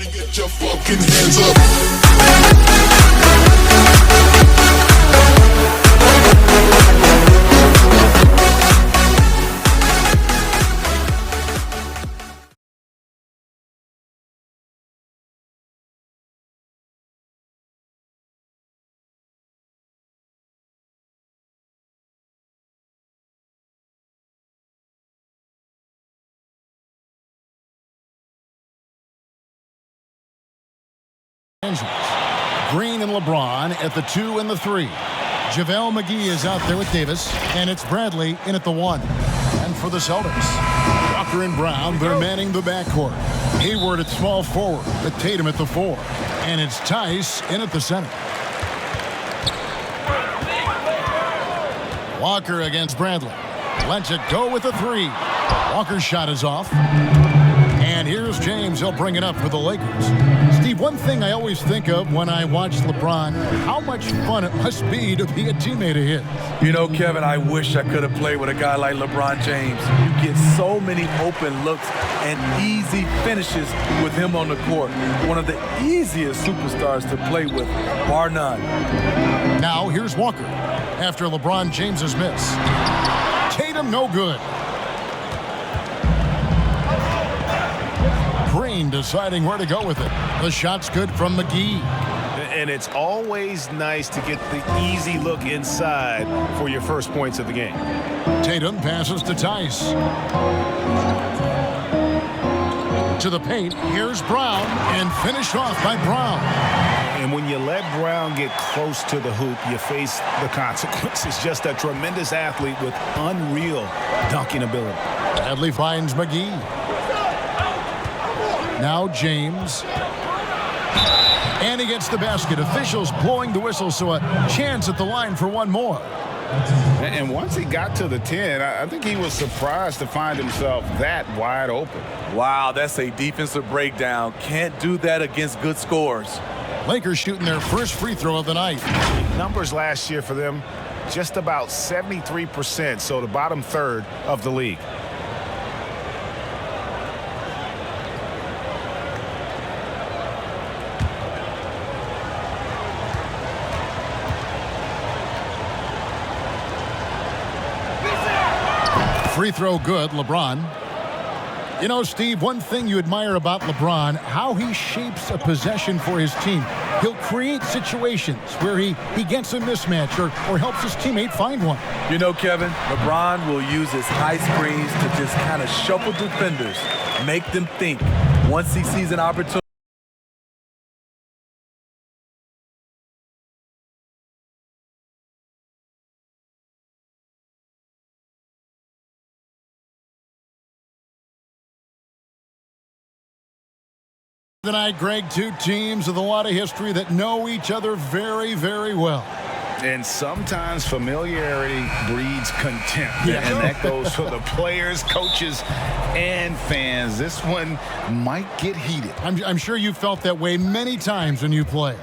Everybody get your fucking hands up. Green and LeBron at the 2 and the 3. JaVale McGee is out there with Davis, and it's Bradley in at the 1. And for the Celtics, Walker and Brown, they're manning the backcourt. Hayward at small forward, with Tatum at the 4. And it's Tice in at the center. Walker against Bradley. Lets it go with the 3. Walker's shot is off. And here's James. He'll bring it up for the Lakers. Steve, one thing I always think of when I watch LeBron, how much fun it must be to be a teammate of his. You know, Kevin, I wish I could have played with a guy like LeBron James. You get so many open looks and easy finishes with him on the court. One of the easiest superstars to play with, bar none. Now here's Walker after LeBron James's miss. Tatum no good. Green deciding where to go with it. The shot's good from McGee. And it's always nice to get the easy look inside for your first points of the game. Tatum passes to Tice. To the paint. Here's Brown. And finished off by Brown. And when you let Brown get close to the hoop, you face the consequences. Just a tremendous athlete with unreal dunking ability. Bradley finds McGee. Now James. And he gets the basket. Officials blowing the whistle, so a chance at the line for one more. And once he got to the 10, I think he was surprised to find himself that wide open. Wow, that's a defensive breakdown. Can't do that against good scores. Lakers shooting their first free throw of the night. Numbers last year for them, just about 73%, so the bottom third of the league. Free throw good, LeBron. You know, Steve, one thing you admire about LeBron, how he shapes a possession for his team. He'll create situations where he gets a mismatch or helps his teammate find one. You know, Kevin, LeBron will use his high screens to just kind of shuffle defenders, make them think. Once he sees an opportunity, Tonight, Greg, two teams with a lot of history that know each other very, very well. And sometimes familiarity breeds contempt. Yeah. And that goes for the players, coaches, and fans. This one might get heated. I'm sure you felt that way many times when you play.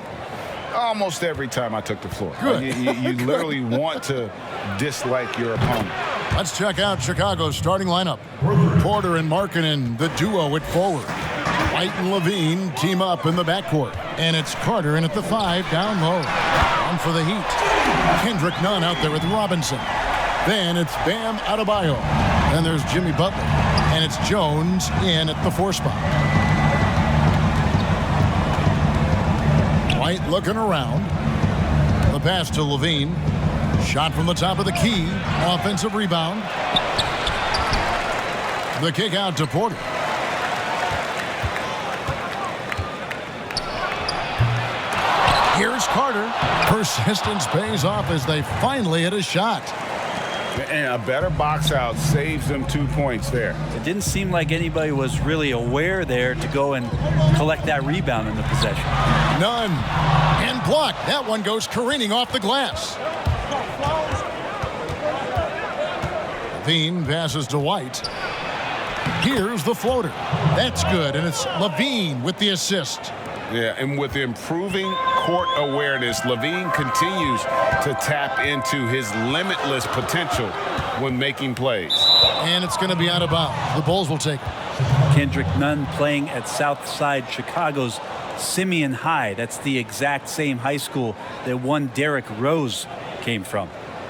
Almost every time I took the floor. Good. You literally want to dislike your opponent. Let's check out Chicago's starting lineup. Porter and Markkanen, the duo at forward. White and Levine team up in the backcourt. And it's Carter in at the 5 down low. On for the Heat. Kendrick Nunn out there with Robinson. Then it's Bam Adebayo. Then there's Jimmy Butler. And it's Jones in at the 4 spot. White looking around. The pass to Levine. Shot from the top of the key. Offensive rebound. The kick out to Porter. Here's Carter. Persistence pays off as they finally hit a shot. And a better box out saves them 2 points there. It didn't seem like anybody was really aware there to go and collect that rebound in the possession. None. And blocked. That one goes careening off the glass. Levine passes to White. Here's the floater. That's good, and it's Levine with the assist. Yeah, and with improving court awareness, Levine continues to tap into his limitless potential when making plays. And it's going to be out of bounds. The Bulls will take it. Kendrick Nunn playing at Southside Chicago's Simeon High. That's the exact same high school that one Derrick Rose came from.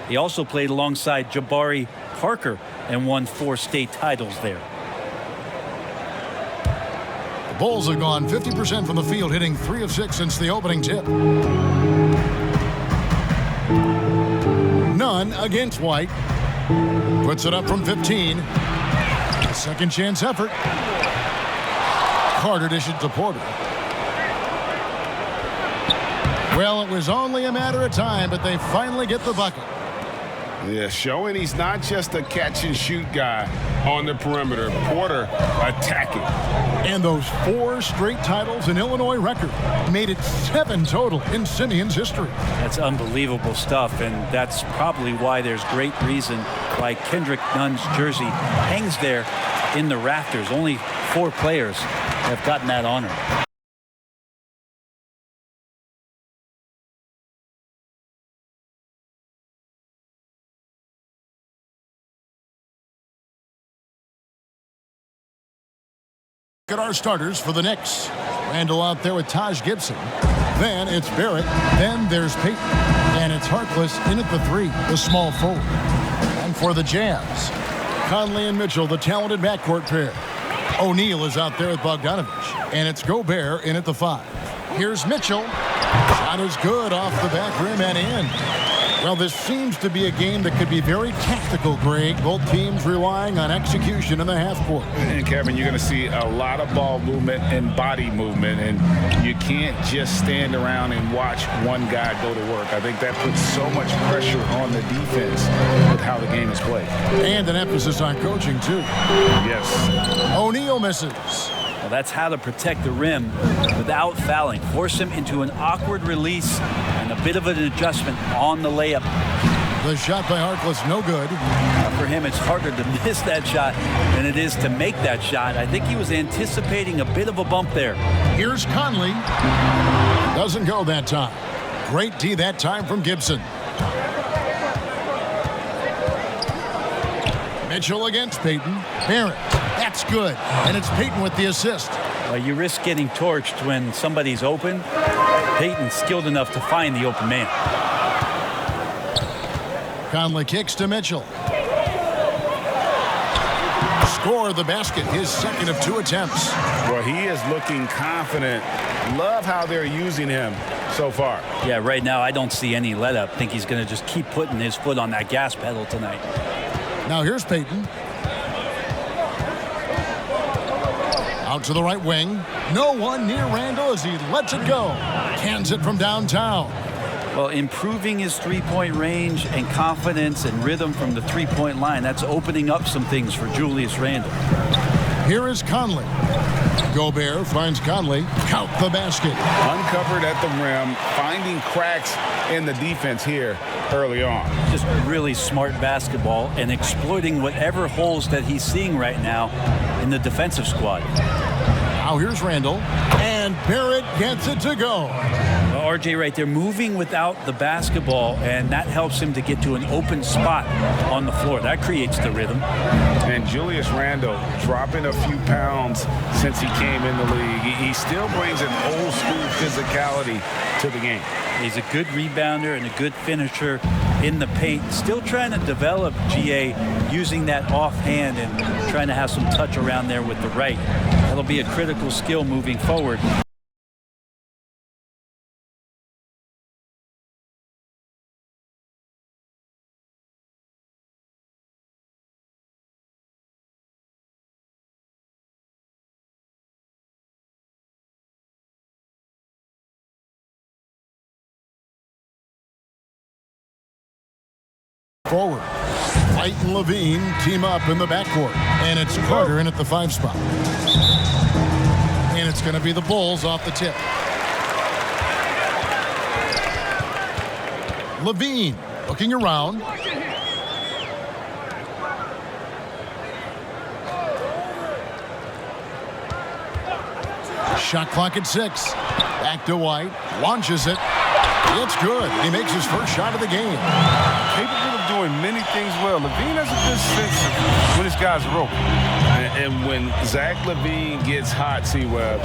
He also played alongside Jabari Parker and won 4 state titles there. The Bulls have gone 50% from the field, hitting 3 of 6 since the opening tip. Nunn against White. Puts it up from 15. A second chance effort. Carter dishes to Porter. Well, it was only a matter of time, but they finally get the bucket. Yeah, showing he's not just a catch-and-shoot guy on the perimeter. Porter attacking. And those 4 straight titles in Illinois record made it 7 total in Simeon's history. That's unbelievable stuff, and that's probably why there's great reason why Kendrick Nunn's jersey hangs there in the rafters. Only 4 players have gotten that honor. At our starters for the Knicks. Randall out there with Taj Gibson. Then it's Barrett. Then there's Payton. And it's Harkless in at the 3, the small forward. And for the Jazz, Conley and Mitchell, the talented backcourt pair. O'Neal is out there with Bogdanovich. And it's Gobert in at the 5. Here's Mitchell. Shot is good off the back rim and in. Well, this seems to be a game that could be very tactical, Greg. Both teams relying on execution in the half court. And Kevin, you're going to see a lot of ball movement and body movement, and you can't just stand around and watch one guy go to work. I think that puts so much pressure on the defense with how the game is played. And an emphasis on coaching, too. Yes. O'Neal misses. Well, that's how to protect the rim without fouling. Force him into an awkward release and a bit of an adjustment on the layup. The shot by Harkless, no good. For him, it's harder to miss that shot than it is to make that shot. I think he was anticipating a bit of a bump there. Here's Conley. Doesn't go that time. Great D that time from Gibson. Mitchell against Payton. Barrett. That's good. And it's Payton with the assist. Well, you risk getting torched when somebody's open. Payton's skilled enough to find the open man. Conley kicks to Mitchell. Score the basket, his second of 2 attempts. Well, he is looking confident. Love how they're using him so far. Yeah, right now I don't see any let up. Think he's going to just keep putting his foot on that gas pedal tonight. Now here's Payton. Out to the right wing. No one near Randall as he lets it go. Cans it from downtown. Well, improving his three-point range and confidence and rhythm from the three-point line, that's opening up some things for Julius Randle. Here is Conley. Gobert finds Conley. Count the basket. Uncovered at the rim, finding cracks in the defense here early on. Just really smart basketball and exploiting whatever holes that he's seeing right now in the defensive squad. Now here's Randall. And Barrett gets it to go. Well, RJ right there moving without the basketball, and that helps him to get to an open spot on the floor. That creates the rhythm. And Julius Randle dropping a few pounds since he came in the league. He still brings an old school physicality to the game. He's a good rebounder and a good finisher in the paint. Still trying to develop GA using that offhand and trying to have some touch around there with the right. That'll be a critical skill moving forward. Forward. White and Levine team up in the backcourt. And it's Carter in at the 5 spot. And it's going to be the Bulls off the tip. Levine looking around. Shot clock at 6. Back to White. Launches it. It's good. He makes his first shot of the game. Capable of doing many things well. Levine has a good sense of when his guys are open. And when Zach LaVine gets hot, C-Web,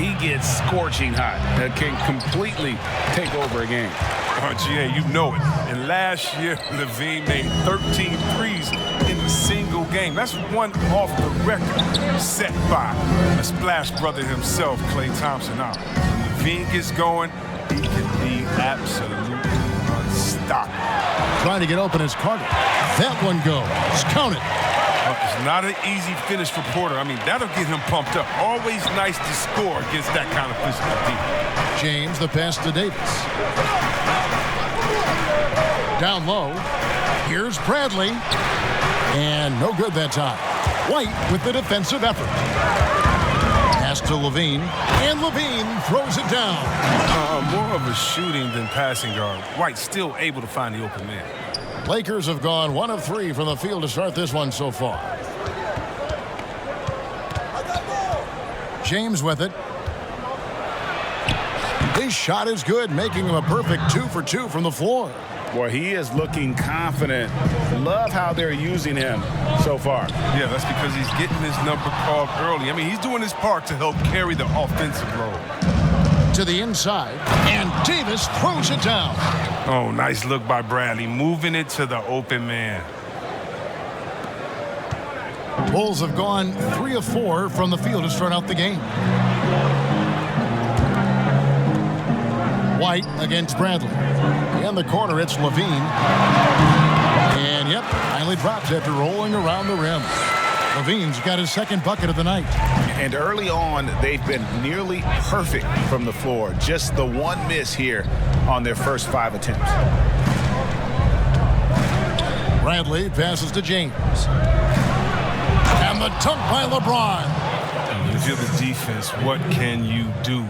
he gets scorching hot. That can completely take over a game. GA, you know it. And last year, LaVine made 13 threes in a single game. That's one off the record set by a splash brother himself, Klay Thompson. Now, when LaVine gets going, he can be absolutely unstoppable. Trying to get open is Carter. That one goes. Count it. It's not an easy finish for Porter. I mean, that'll get him pumped up. Always nice to score against that kind of physical defense. James, the pass to Davis. Down low. Here's Bradley. And no good that time. White with the defensive effort. Pass to Levine. And Levine throws it down. More of a shooting than passing guard. White still able to find the open man. Lakers have gone 1 of 3 from the field to start this one so far. James with it. His shot is good, making him a perfect 2 for 2 from the floor. Boy, he is looking confident. Love how they're using him so far. Yeah, that's because he's getting his number called early. I mean, he's doing his part to help carry the offensive load. To the inside, and Davis throws it down. Oh, nice look by Bradley, moving it to the open man. Bulls have gone 3 of 4 from the field to start out the game. White against Bradley. In the corner, it's Levine. And, yep, finally drops after rolling around the rim. Levine's got his second bucket of the night. And early on, they've been nearly perfect from the floor. Just the one miss here on their first 5 attempts. Bradley passes to James. And the dunk by LeBron. If you're the defense, what can you do?